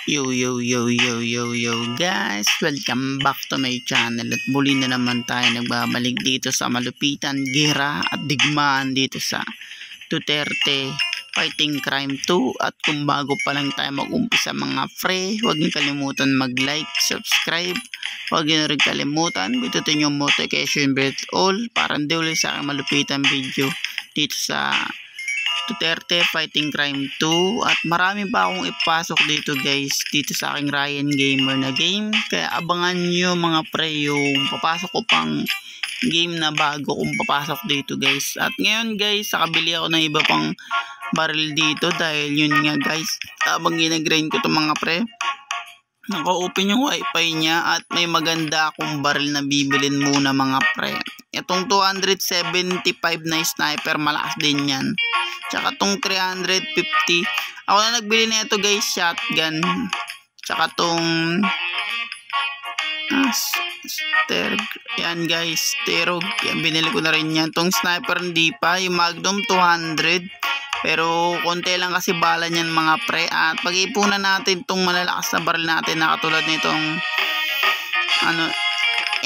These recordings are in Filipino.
Yo guys, welcome back to my channel at muli na naman tayo nagbabalik dito sa malupitan, gera at digmaan dito sa Duterte Fighting Crime 2. At kung bago pa lang tayo mag-umpisa mga pre, huwag niyo kalimutan mag-like, subscribe, huwag niyo rin kalimutan pindutin yung notification bell all para hindi ulit sa aking malupitan video dito sa Duterte Fighting Crime 2. At marami pa akong ipasok dito guys, dito sa aking Ryan Gamer na game, kaya abangan nyo mga pre yung papasok ko pang game na bago kung papasok dito guys. At ngayon guys, nakabili ako ng iba pang barrel dito dahil yun nga guys, habang ginagrind ko to mga pre, naka-open yung wifi niya at may maganda akong barrel na bibilin muna mga pre. Itong 275 na sniper, malakas din yan. Tsaka tong 350, ako na nagbili na ito guys, shotgun. Tsaka tong yan guys, Sterog, yan binili ko na rin yan. Tong sniper hindi pa, yung Magnum 200, pero konti lang kasi bala niyan mga pre. At pag-ipunan natin tong malalakas na barrel natin na katulad nitong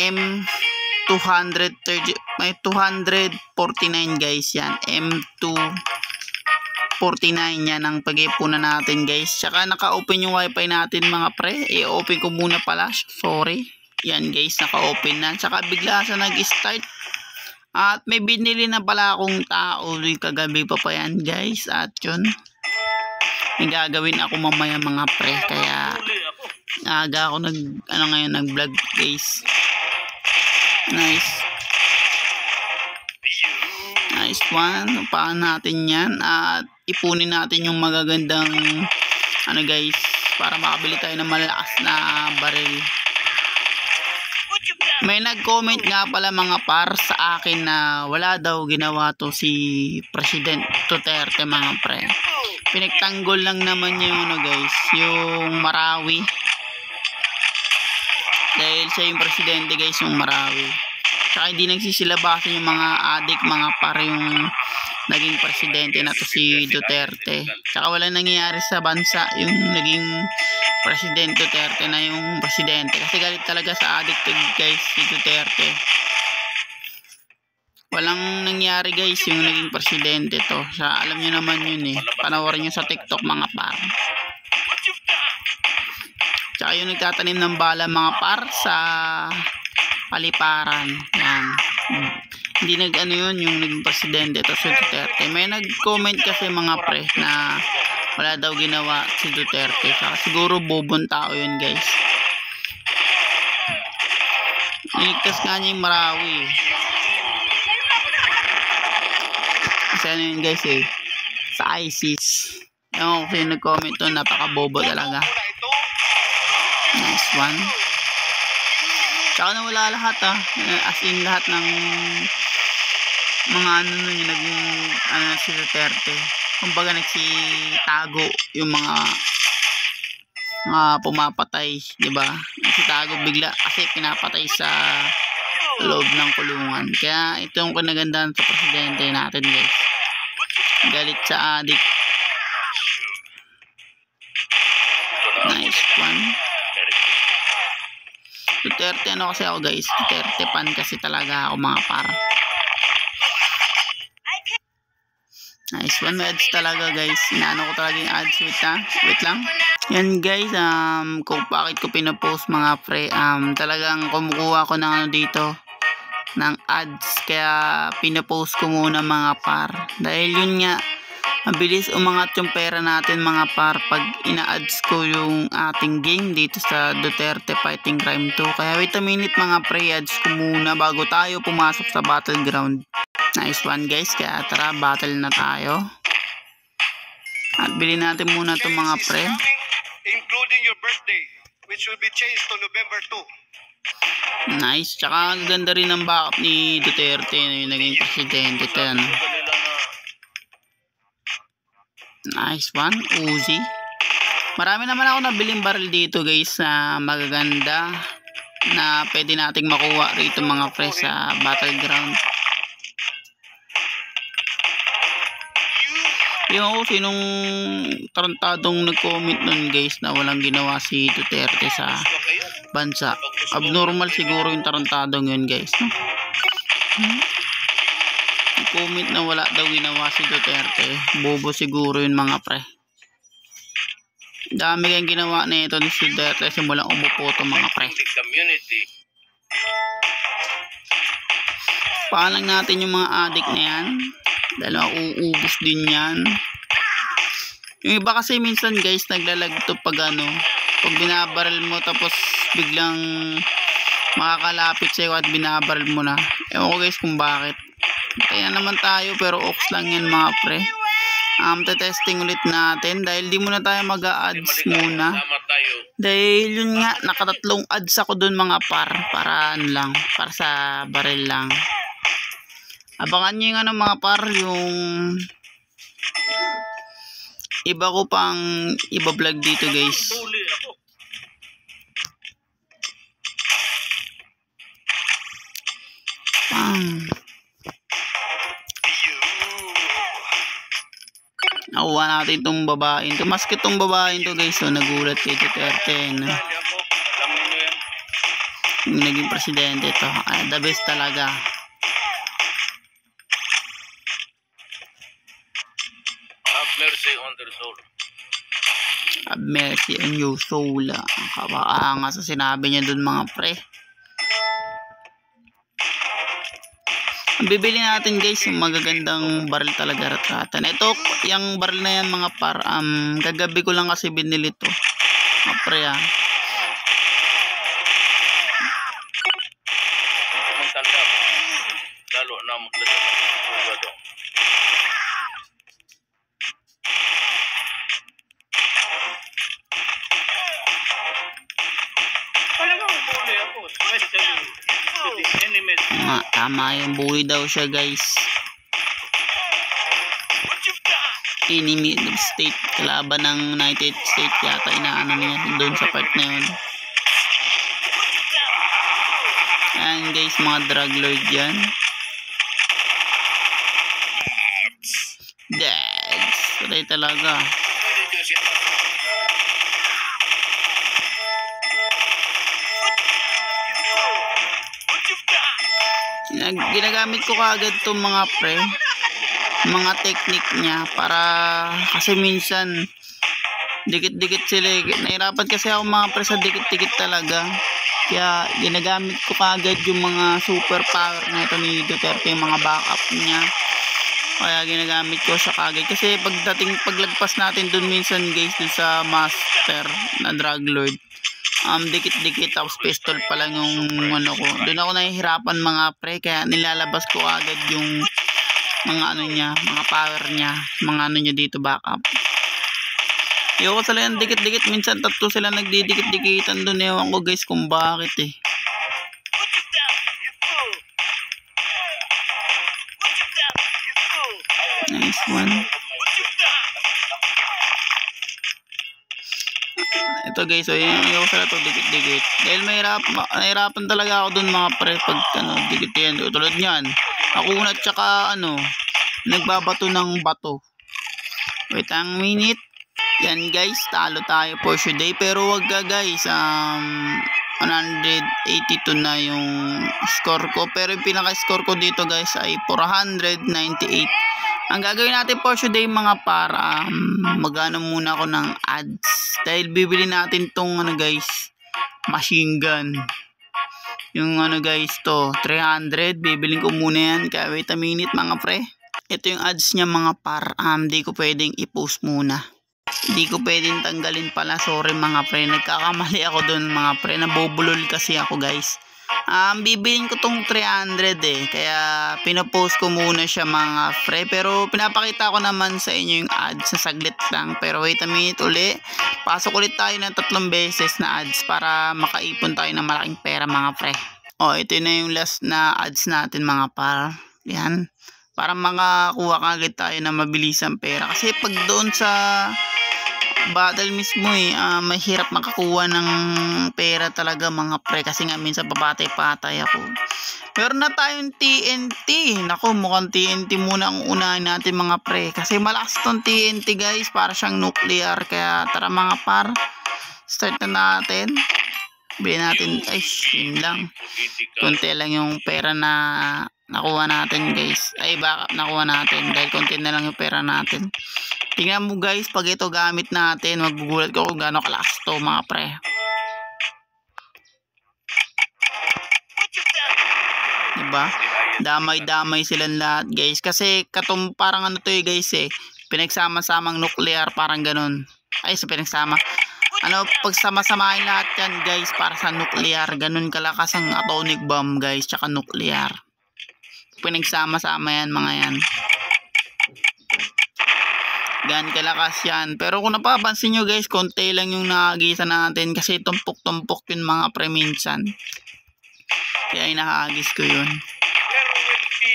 M230, may 249 guys yan, M249 yan ang pag-ipunan natin guys. Tsaka naka-open yung wifi natin mga pre, i-open ko muna pala, sorry. Yan guys, naka-open na, tsaka bigla sa nag-start. At may binili na pala akong tao kagabi pa yan guys. At yun, may gagawin ako mamaya mga pre, kaya aga ako nag-vlog guys. Nice one. Upahan natin yan at ipunin natin yung magagandang guys, para makabili tayo ng malakas na baril. May nag-comment nga pala mga par sa akin na wala daw ginawa to si President Duterte mga pre. Pinagtanggol lang naman yung guys, yung Marawi. Dahil siya yung presidente guys, yung Marawi. Tsaka hindi nagsisilabasan yung mga adik mga par, yung naging presidente na to si Duterte. Tsaka wala nangyayari sa bansa yung naging President Duterte na yung presidente, kasi galit talaga sa adik to guys si Duterte. Walang nangyari guys yung naging presidente to. Sa alam nyo naman yun panoorin nyo sa TikTok mga par. Tsaka yung nagtatanim ng bala mga par sa paliparan yan, hindi yun yung naging presidente to si Duterte. May nag-comment kasi mga pre na wala daw ginawa si Duterte, saka siguro bobong tao yun guys. Niligtas nga niya yung Marawi kasi yun guys sa ISIS. Yung kasi nag-comment to, napaka-bobo talaga. Nice one. Tsaka na wala lahat as in lahat ng mga yung naging si Duterte. Kumbaga nagsitago yung mga pumapatay, di ba? Nagsitago bigla kasi pinapatay sa loob ng kulungan. Kaya ito yung kinagandahan sa presidente natin guys. Galit sa adik. Nice one. Duterte kasi ako guys, Duterte pan kasi talaga ako mga par. Nice one, may ads talaga guys. Inaano ko talaga yung ads, wait lang. Yan guys, kung bakit ko pinapost mga pre, talagang kumukuha ko ng dito ng ads, kaya pinapost ko muna mga par. Dahil yun nga, mabilis umangat yung pera natin mga par pag ina-ads ko yung ating game dito sa Duterte Fighting Crime 2. Kaya wait a minute mga pre, ads ko muna bago tayo pumasok sa battleground. Nice one guys, kaya tara battle na tayo. At bilhin natin muna itong mga pre, including your birthday, which will be changed to November 2. Nice, tsaka ganda rin ang backup ni Duterte na yung naging presidente ito. Nice one, Uzi. Marami naman ako nabiling barrel dito guys na magaganda na pwede nating makuha rito mga pre sa battleground. Yung sinong tarantadong nag-comment nun guys na walang ginawa si Duterte sa bansa. Abnormal siguro yung tarantadong yun guys, no? Comment na wala daw ginawa si Duterte. Bobo siguro yun mga pre. Dami kayong ginawa na ito ni Duterte simulang umupo ito mga pre. Paalang natin yung mga adik na yan. Dahil mauubos din yan. Yung iba kasi minsan guys naglalagto pag pag binabaril mo tapos biglang makakalapit sa'yo at binabaril mo na. Ewan ko guys kung bakit. Kaya naman tayo pero ox lang yan mga pre. Testing ulit natin dahil di muna tayo mag-a-ads muna. Dahil yun nga nakatatlong ads ako dun mga para lang, para sa baril lang. Abangan nyo yung mga yung iba ko pang iba-vlog dito guys. Nakuha natin itong babaeng to. Maski itong babaeng to guys, so nagulat kay Duterte na yung naging presidente to. The best talaga. Have mercy on their soul. Have mercy on your soul. Ang kabaanga sa sinabi niya dun mga pre. Ang bibili natin guys yung magagandang baril talaga ratratan. Ito, yung baril na yan mga kagabi ko lang kasi binili to. Mga pre Lalo na magdadala. Tama yung bully daw siya guys. Enemy of state, kalaban ng United States yata inaano niya doon sa part na yun. Ayan guys, mga drug lord yan. Dags, patay talaga. Ginagamit ko kaagad itong mga pre, mga technique niya para kasi minsan dikit-dikit sila. Nahirapan kasi ako mga pre sa dikit-dikit talaga. Kaya ginagamit ko kaagad yung mga super power na ito ni Duterte, yung mga backup niya. Kaya ginagamit ko siya kaagad. Kasi paglagpas natin dun minsan guys, dun sa master na drug lord, dikit-dikit tapos pistol pa lang yung ko. Doon ako nahihirapan mga pre, kaya nilalabas ko agad yung mga niya, mga power niya, mga niya dito backup. Ayoko sila yung dikit-dikit, minsan tatlo sila nagdidikit-dikitan doon. Ewan ko guys kung bakit eh. Nice one. Ito guys, so yung sila to dikit-dikit. Dahil nahirapan talaga ako dun mga pre pag dikit yan. Tulad nyan, ako na tsaka nagbabato ng bato. Wait ang minute. Yan guys, talo tayo for today. Pero wag ka guys, 182 na yung score ko. Pero yung pinaka-score ko dito guys ay 498. Ang gagawin natin for today mga para magano muna ako ng ads. Dahil bibili natin tong guys, machine gun. Yung guys to, 300. Bibilin ko muna yan. Kaya wait a minute mga pre. Ito yung ads niya mga par. Di ko pwedeng i-post muna. Hindi ko pwedeng tanggalin pala. Sorry mga pre. Nagkakamali ako dun mga pre. Nabubulol kasi ako guys. Bibilin ko tong 300 eh. Kaya pinopost ko muna siya mga pre. Pero pinapakita ko naman sa inyo yung ads na saglit lang. Pero wait a minute uli. Pasok ulit tayo ng 3 beses na ads para makaipon tayo ng malaking pera mga pre. Ito na yung last na ads natin mga par. Yan. Para makakuha kagad tayo ng mabilisang pera. Kasi pag doon sa battle mismo mahirap makakuha ng pera talaga mga pre. Kasi nga minsan papatay-patay ako. Meron na tayong TNT. Naku, mukhang TNT muna ang unahin natin mga pre. Kasi malakas tong TNT guys. Para siyang nuclear. Kaya tara mga par. Start na natin. Bilhin natin. Ay, yun lang. Konti lang yung pera na nakuha natin guys. Ay, baka nakuha natin. Dahil konti na lang yung pera natin. Tingnan mo guys. Pag ito gamit natin. Magugulat ko kung gano'ng kalakas to mga pre. Diba? Damay-damay silang lahat guys. Kasi parang ano to guys pinagsama-samang nuclear parang ganun. Ay pinagsama. Pagsama-samahin lahat yan guys para sa nuclear. Ganun kalakas ang atomic bomb guys. Tsaka nuclear. Pinagsama-sama yan mga yan. Gan kalakas yan. Pero kung napapansin nyo guys, konti lang yung nakagisa natin. Kasi tumpok-tumpok yun mga pre minsan. Kaya inahagis ko yun. There will be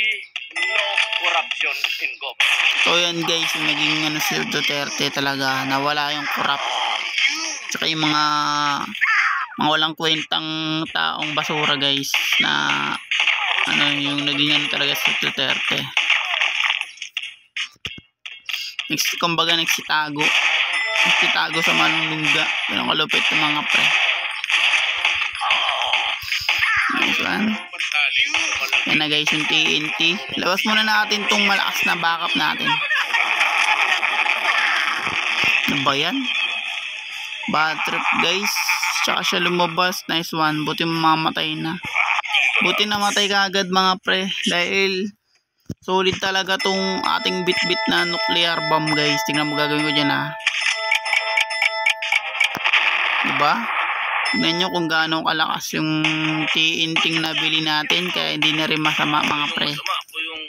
no corruption in government. So yan guys, yung naging si Duterte talaga, nawala yung corrupt. Tsaka yung mga walang kwentang taong basura guys, na yung naging talaga si Duterte. Kumbaga nagsitago sa manunungga. Ganun kalupit yung mga pre. Yan na guys yung TNT. Labas muna natin tong malakas na backup natin. Ano ba yan? Bad trip guys. Tsaka siya lumabas. Nice one. Buti mamamatay na. Buti namatay ka agad mga pre. Dahil solid talaga tong ating bit-bit na nuclear bomb guys. Tingnan mo gagawin ko dyan ha. Diba? Tignan nyo kung gaano kalakas yung TNT nabili natin. Kaya hindi na rin masama mga pre. Masama po yung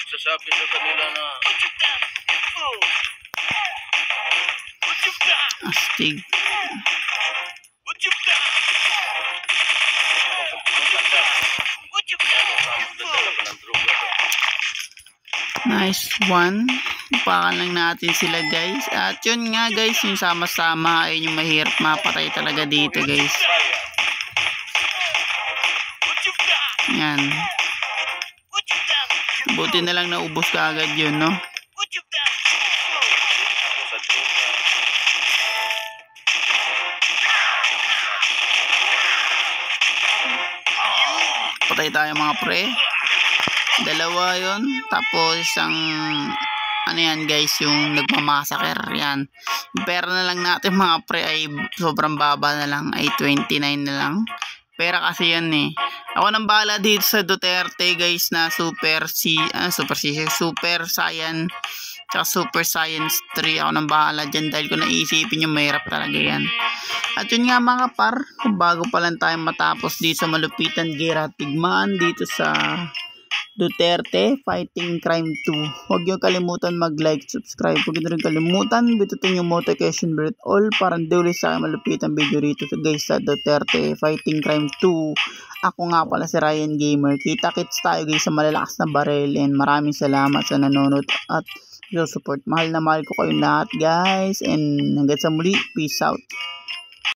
sasabi sa kanila na astig. Nice one. Upakan lang natin sila guys. At yun nga guys, yung sama-sama ay yung mahirap mapatay talaga dito guys. Yan. Buti na lang naubos ka agad yun, no? Patay tayo mga pre. Dalawa yon. Tapos isang ano yan guys, yung nagmamassacre yan. Yung pera na lang natin mga pre ay sobrang baba na lang, ay 29 na lang. Pera kasi yan Ako nang bahala dito sa Duterte guys na super science tsaka super science 3. Ako nang bahala dyan dahil kung naisipin nyo mahirap talaga yan. At yun nga mga par, bago pa lang tayo matapos dito sa malupitan gera tigmaan dito sa Duterte Fighting Crime 2. Huwag niyo kalimutan mag-like, subscribe. Huwag niyo rin kalimutan bitutin yung notification bell all para hindi ulit sa akin malupitan video rito guys sa Duterte Fighting Crime 2. Ako nga pala si Ryan Gamer. Kita-kits tayo guys sa malalakas na baril, and maraming salamat sa nanonood at support. Mahal na mahal ko kayong lahat guys, and hanggang sa muli, peace out.